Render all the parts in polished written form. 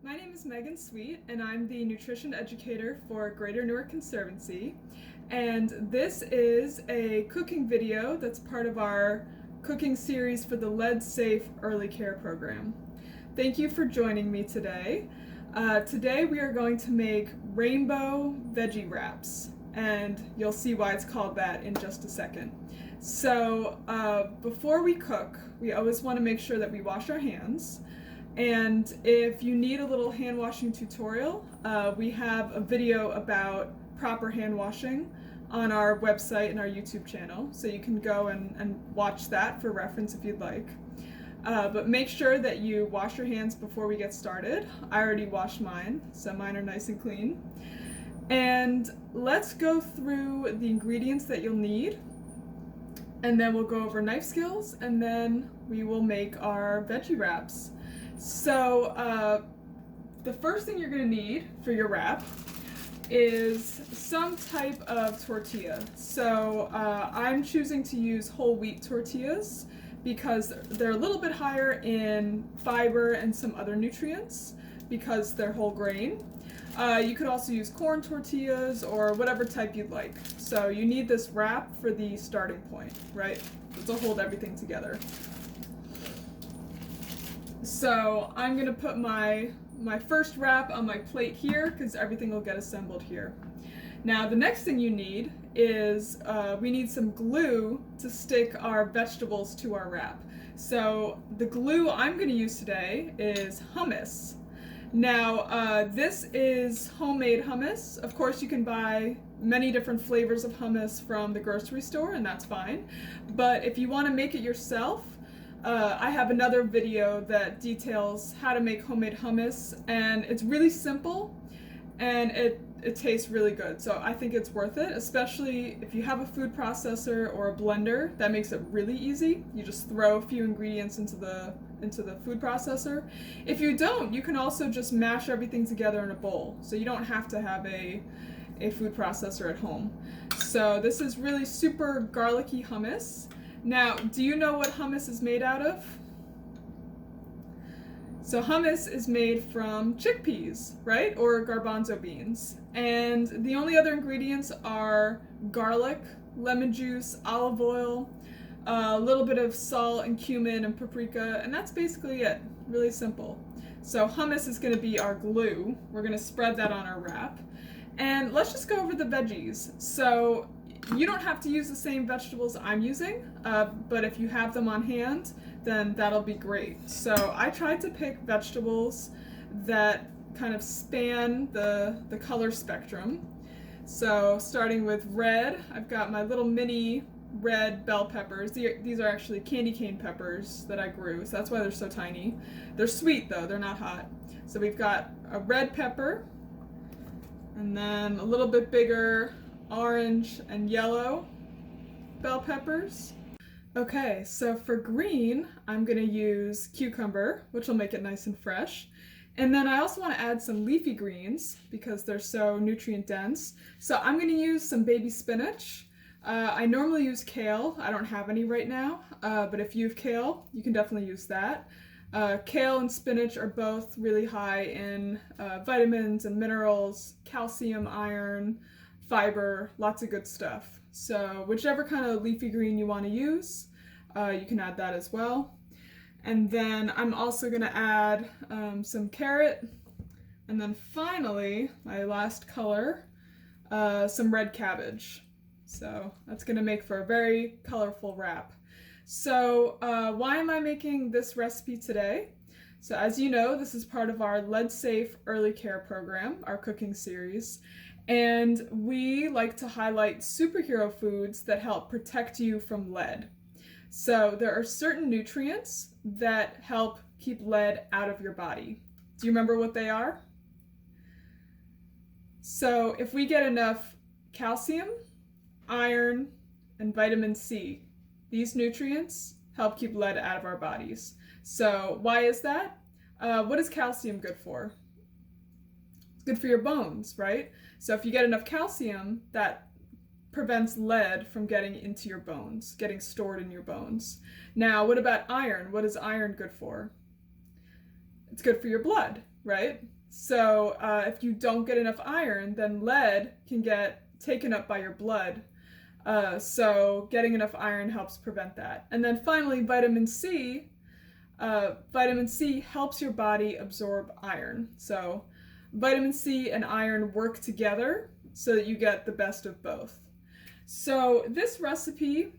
My name is Megan Sweet, and I'm the nutrition educator for Greater Newark Conservancy. And this is a cooking video that's part of our cooking series for the Lead Safe Early Care program. Thank you for joining me today. Today we are going to make rainbow veggie wraps, and you'll see why it's called that in just a second. So before we cook, we always want to make sure that we wash our hands. And if you need a little hand washing tutorial, we have a video about proper hand washing on our website and our YouTube channel, so you can go and watch that for reference if you'd like. But make sure that you wash your hands before we get started. I already washed mine, so mine are nice and clean. And let's go through the ingredients that you'll need, and then we'll go over knife skills, and then we will make our veggie wraps. So the first thing you're going to need for your wrap is some type of tortilla. So I'm choosing to use whole wheat tortillas because they're a little bit higher in fiber and some other nutrients because they're whole grain. You could also use corn tortillas or whatever type you'd like. So you need this wrap for the starting point, right? To hold everything together. So I'm going to put my first wrap on my plate here because everything will get assembled here. Now the next thing you need is we need some glue to stick our vegetables to our wrap. So the glue I'm going to use today is hummus. Now this is homemade hummus. Of course you can buy many different flavors of hummus from the grocery store, and that's fine. But if you want to make it yourself, I have another video that details how to make homemade hummus, and it's really simple and it tastes really good. So I think it's worth it, especially if you have a food processor or a blender. That makes it really easy. You just throw a few ingredients into the food processor. If you don't, you can also just mash everything together in a bowl. So you don't have to have a food processor at home. So this is really super garlicky hummus. Now, do you know what hummus is made out of? So hummus is made from chickpeas, right? Or garbanzo beans. And the only other ingredients are garlic, lemon juice, olive oil, a little bit of salt and cumin and paprika, and that's basically it. Really simple. So hummus is going to be our glue. We're going to spread that on our wrap. And let's just go over the veggies. So you don't have to use the same vegetables I'm using, but if you have them on hand, then that'll be great. So I tried to pick vegetables that kind of span the color spectrum. So starting with red, I've got my little mini red bell peppers. These are actually candy cane peppers that I grew, so that's why they're so tiny. They're sweet though, they're not hot. So we've got a red pepper, and then a little bit bigger orange and yellow bell peppers. Okay, so for green, I'm going to use cucumber, which will make it nice and fresh. And then I also want to add some leafy greens because they're so nutrient dense. So I'm going to use some baby spinach. I normally use kale. I don't have any right now, but if you have kale, you can definitely use that. Kale and spinach are both really high in vitamins and minerals, calcium, iron, fiber, lots of good stuff. So whichever kind of leafy green you want to use, you can add that as well. And then I'm also going to add some carrot, and then finally, my last color, some red cabbage. So that's going to make for a very colorful wrap. So why am I making this recipe today? So as you know, this is part of our Lead Safe Early Care program, our cooking series. And we like to highlight superhero foods that help protect you from lead. So there are certain nutrients that help keep lead out of your body. Do you remember what they are? So if we get enough calcium, iron, and vitamin C, these nutrients help keep lead out of our bodies. So why is that? What is calcium good for? It's good for your bones, right? So if you get enough calcium, that prevents lead from getting into your bones, getting stored in your bones. Now, what about iron? What is iron good for? It's good for your blood, right? So if you don't get enough iron, then lead can get taken up by your blood. So getting enough iron helps prevent that. And then finally, vitamin C. Vitamin C helps your body absorb iron. So vitamin C and iron work together so that you get the best of both. So this recipe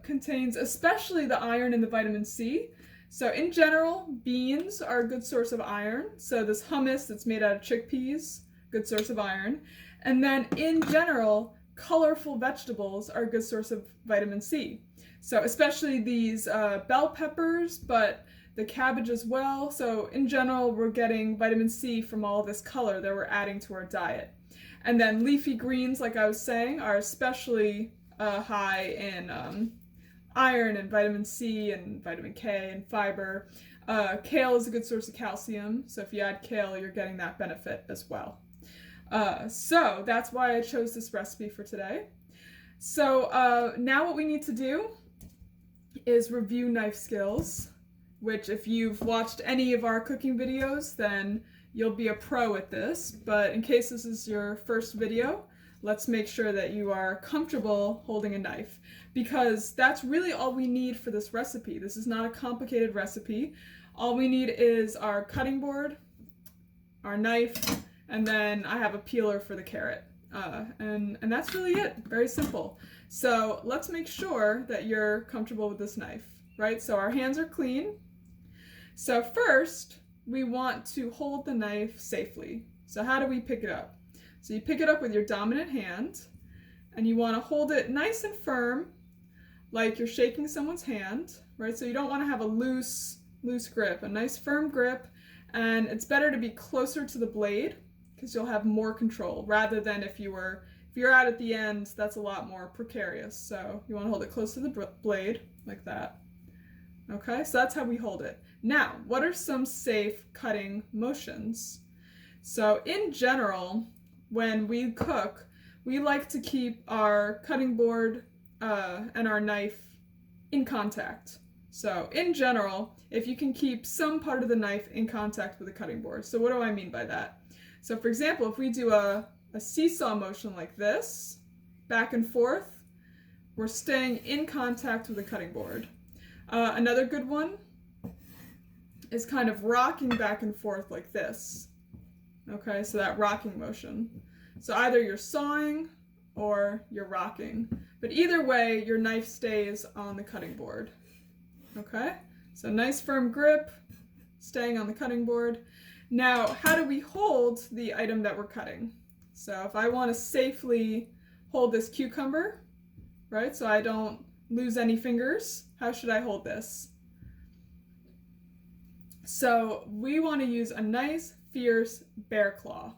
contains especially the iron and the vitamin C. So in general, beans are a good source of iron. So this hummus that's made out of chickpeas, good source of iron. And then in general, colorful vegetables are a good source of vitamin C. So especially these bell peppers, but the cabbage as well. So in general, we're getting vitamin C from all this color that we're adding to our diet. And then leafy greens, like I was saying, are especially high in iron and vitamin C and vitamin K and fiber. Kale is a good source of calcium, so if you add kale, you're getting that benefit as well. So that's why I chose this recipe for today. So now what we need to do is review knife skills, which if you've watched any of our cooking videos, then you'll be a pro at this. But in case this is your first video, let's make sure that you are comfortable holding a knife, because that's really all we need for this recipe. This is not a complicated recipe. All we need is our cutting board, our knife, and then I have a peeler for the carrot. And that's really it. Very simple. So let's make sure that you're comfortable with this knife, right? So our hands are clean. So first, we want to hold the knife safely. So how do we pick it up? So you pick it up with your dominant hand, and you want to hold it nice and firm, like you're shaking someone's hand, right? So you don't want to have a loose grip, a nice firm grip, and it's better to be closer to the blade because you'll have more control rather than if you're out at the end, that's a lot more precarious. So you want to hold it close to the blade like that. Okay, so that's how we hold it. Now, what are some safe cutting motions? So in general, when we cook, we like to keep our cutting board and our knife in contact. So in general, if you can keep some part of the knife in contact with the cutting board. So what do I mean by that? So for example, if we do a seesaw motion like this, back and forth, we're staying in contact with the cutting board. Another good one is kind of rocking back and forth like this. Okay, so that rocking motion. So either you're sawing or you're rocking, but either way, your knife stays on the cutting board. Okay, so nice firm grip, staying on the cutting board. Now, how do we hold the item that we're cutting? So if I want to safely hold this cucumber, right, so I don't lose any fingers, how should I hold this? So we want to use a nice, fierce bear claw.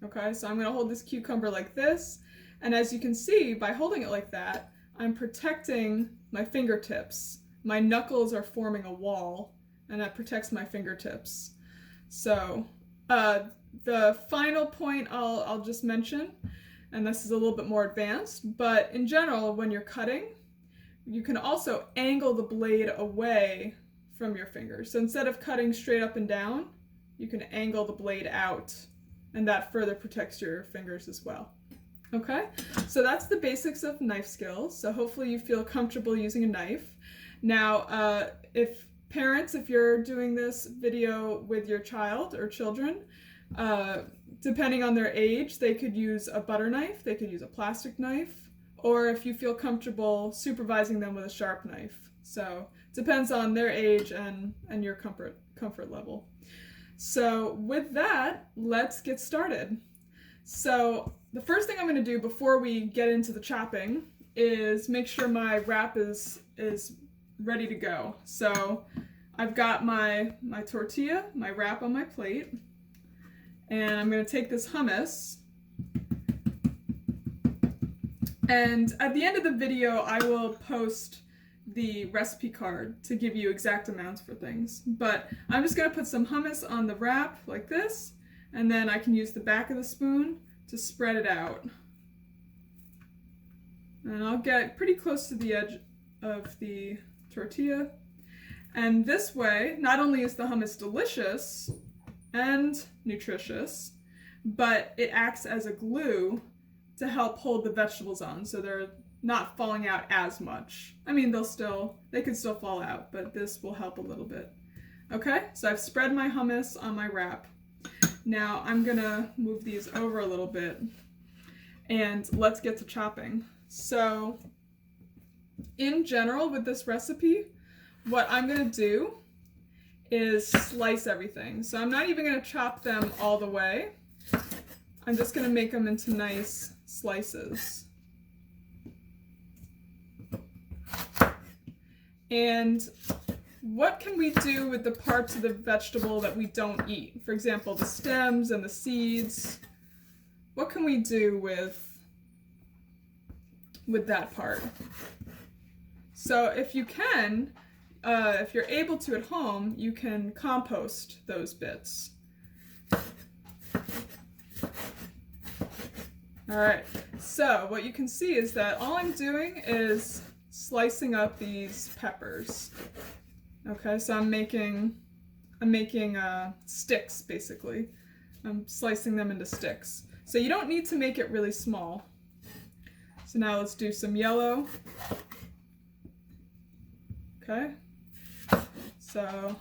Okay, so I'm going to hold this cucumber like this, and as you can see, by holding it like that, I'm protecting my fingertips. My knuckles are forming a wall, and that protects my fingertips. So the final point I'll just mention, and this is a little bit more advanced, but in general, when you're cutting, you can also angle the blade away from your fingers. So instead of cutting straight up and down, you can angle the blade out, and that further protects your fingers as well. Okay, so that's the basics of knife skills. So hopefully you feel comfortable using a knife. Now, if you're doing this video with your child or children, depending on their age, they could use a butter knife, they could use a plastic knife, or if you feel comfortable supervising them with a sharp knife. So it depends on their age and your comfort level. So with that, let's get started. So the first thing I'm going to do before we get into the chopping is make sure my wrap is ready to go. So I've got my tortilla, my wrap on my plate, and I'm going to take this hummus. And at the end of the video, I will post the recipe card to give you exact amounts for things. But I'm just going to put some hummus on the wrap like this, and then I can use the back of the spoon to spread it out. And I'll get pretty close to the edge of the tortilla. And this way, not only is the hummus delicious, and nutritious, but it acts as a glue to help hold the vegetables on so they're not falling out as much. I mean, they could still fall out, but this will help a little bit. Okay, so I've spread my hummus on my wrap. Now I'm gonna move these over a little bit and let's get to chopping. So in general with this recipe, what I'm gonna do is slice everything. So I'm not even gonna chop them all the way. I'm just gonna make them into nice slices. And what can we do with the parts of the vegetable that we don't eat? For example, the stems and the seeds. What can we do with that part? So if you can, if you're able to at home, you can compost those bits. All right, so what you can see is that all I'm doing is slicing up these peppers. Okay, so I'm making sticks basically. I'm slicing them into sticks. So you don't need to make it really small. So now let's do some yellow. Okay, so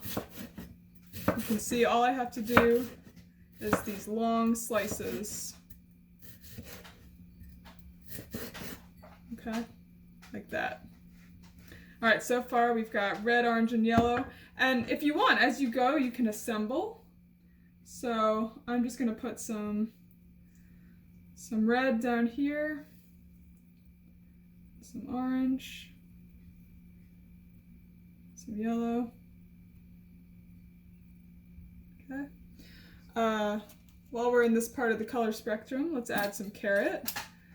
you can see all I have to do is these long slices. Okay, like that. All right, so far we've got red, orange, and yellow. And if you want, as you go, you can assemble. So I'm just gonna put some red down here, some orange, some yellow. Okay. While we're in this part of the color spectrum, let's add some carrot.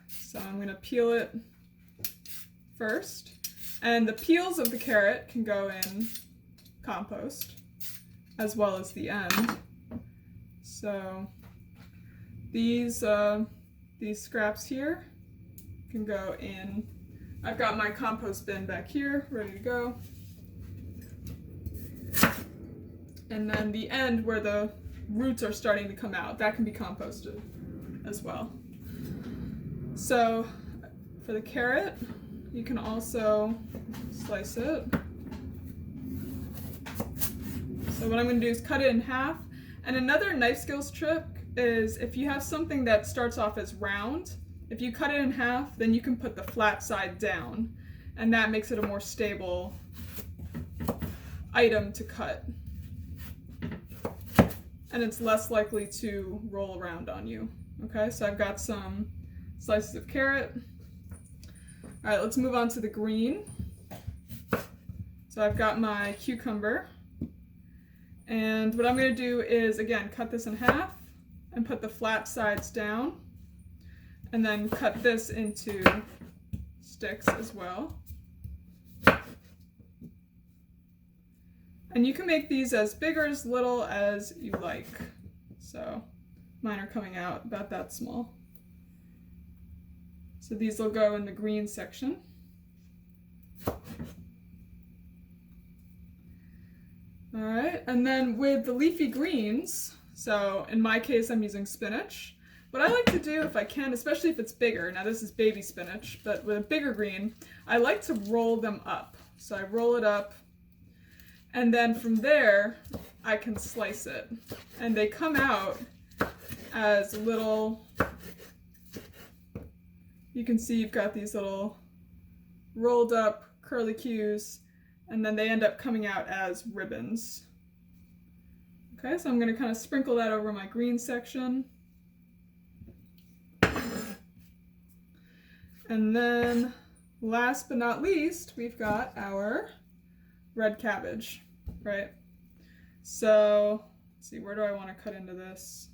So I'm gonna peel it first. And the peels of the carrot can go in compost, as well as the end. So these scraps here can go in. I've got my compost bin back here, ready to go. And then the end where the roots are starting to come out, that can be composted as well. So for the carrot, you can also slice it. So what I'm going to do is cut it in half. And another knife skills trick is if you have something that starts off as round, if you cut it in half, then you can put the flat side down, and that makes it a more stable item to cut. And it's less likely to roll around on you. Okay, so I've got some slices of carrot. All right, let's move on to the green. So I've got my cucumber. And what I'm going to do is, again, cut this in half and put the flat sides down. And then cut this into sticks as well. And you can make these as big or as little as you like. So mine are coming out about that small. So these will go in the green section. All right, and then with the leafy greens, so in my case I'm using spinach. What I like to do if I can, especially if it's bigger, now this is baby spinach, but with a bigger green, I like to roll them up. So I roll it up, and then from there I can slice it. And they come out as little, you can see you've got these little rolled up curlicues, and then they end up coming out as ribbons. Okay, so I'm going to kind of sprinkle that over my green section. And then last but not least, we've got our red cabbage, right? So let's see, where do I want to cut into this?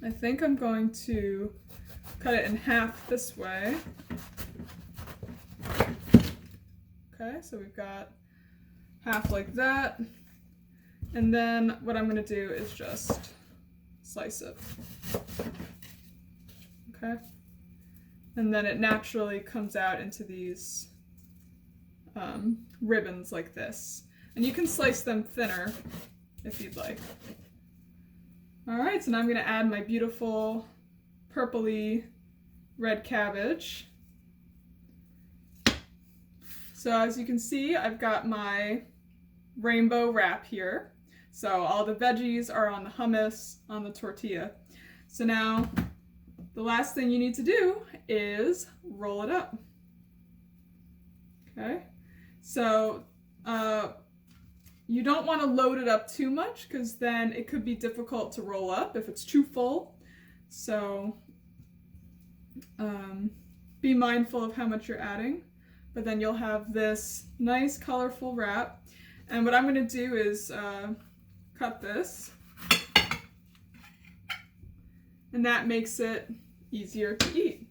I think I'm going to cut it in half this way. Okay, so we've got half like that. And then what I'm going to do is just slice it. Okay. And then it naturally comes out into these ribbons like this. And you can slice them thinner if you'd like. All right, so now I'm going to add my beautiful purpley red cabbage. So as you can see, I've got my rainbow wrap here. So all the veggies are on the hummus, on the tortilla. So now the last thing you need to do is roll it up. Okay, so you don't want to load it up too much because then it could be difficult to roll up if it's too full. So be mindful of how much you're adding, but then you'll have this nice colorful wrap. And what I'm going to do is cut this, and that makes it easier to eat.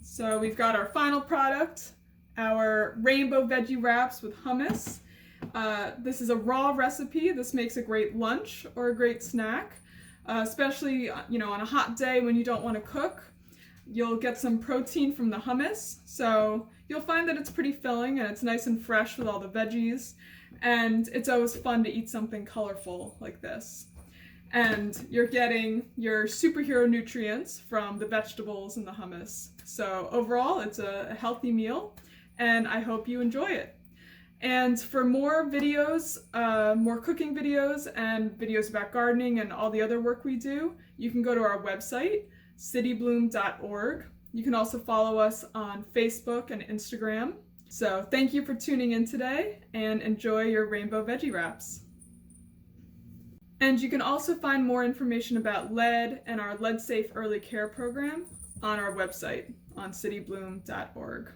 So we've got our final product, our rainbow veggie wraps with hummus. This is a raw recipe. This makes a great lunch or a great snack, especially on a hot day when you don't want to cook. You'll get some protein from the hummus, so you'll find that it's pretty filling and it's nice and fresh with all the veggies, and it's always fun to eat something colorful like this. And you're getting your superhero nutrients from the vegetables in the hummus. So overall, it's a healthy meal, and I hope you enjoy it. And for more videos, more cooking videos and videos about gardening and all the other work we do, you can go to our website, citybloom.org. You can also follow us on Facebook and Instagram. So thank you for tuning in today, and enjoy your rainbow veggie wraps. And you can also find more information about lead and our Lead Safe Early Care program on our website on citybloom.org.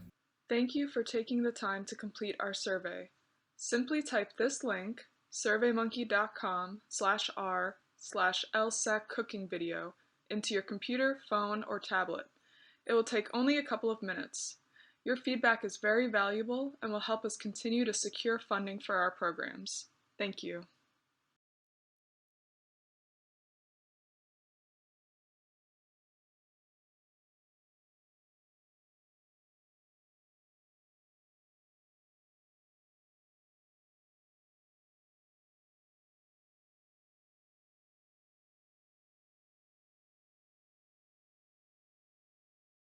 Thank you for taking the time to complete our survey. Simply type this link, surveymonkey.com/r/lsec cooking video, into your computer, phone, or tablet. It will take only a couple of minutes. Your feedback is very valuable and will help us continue to secure funding for our programs. Thank you.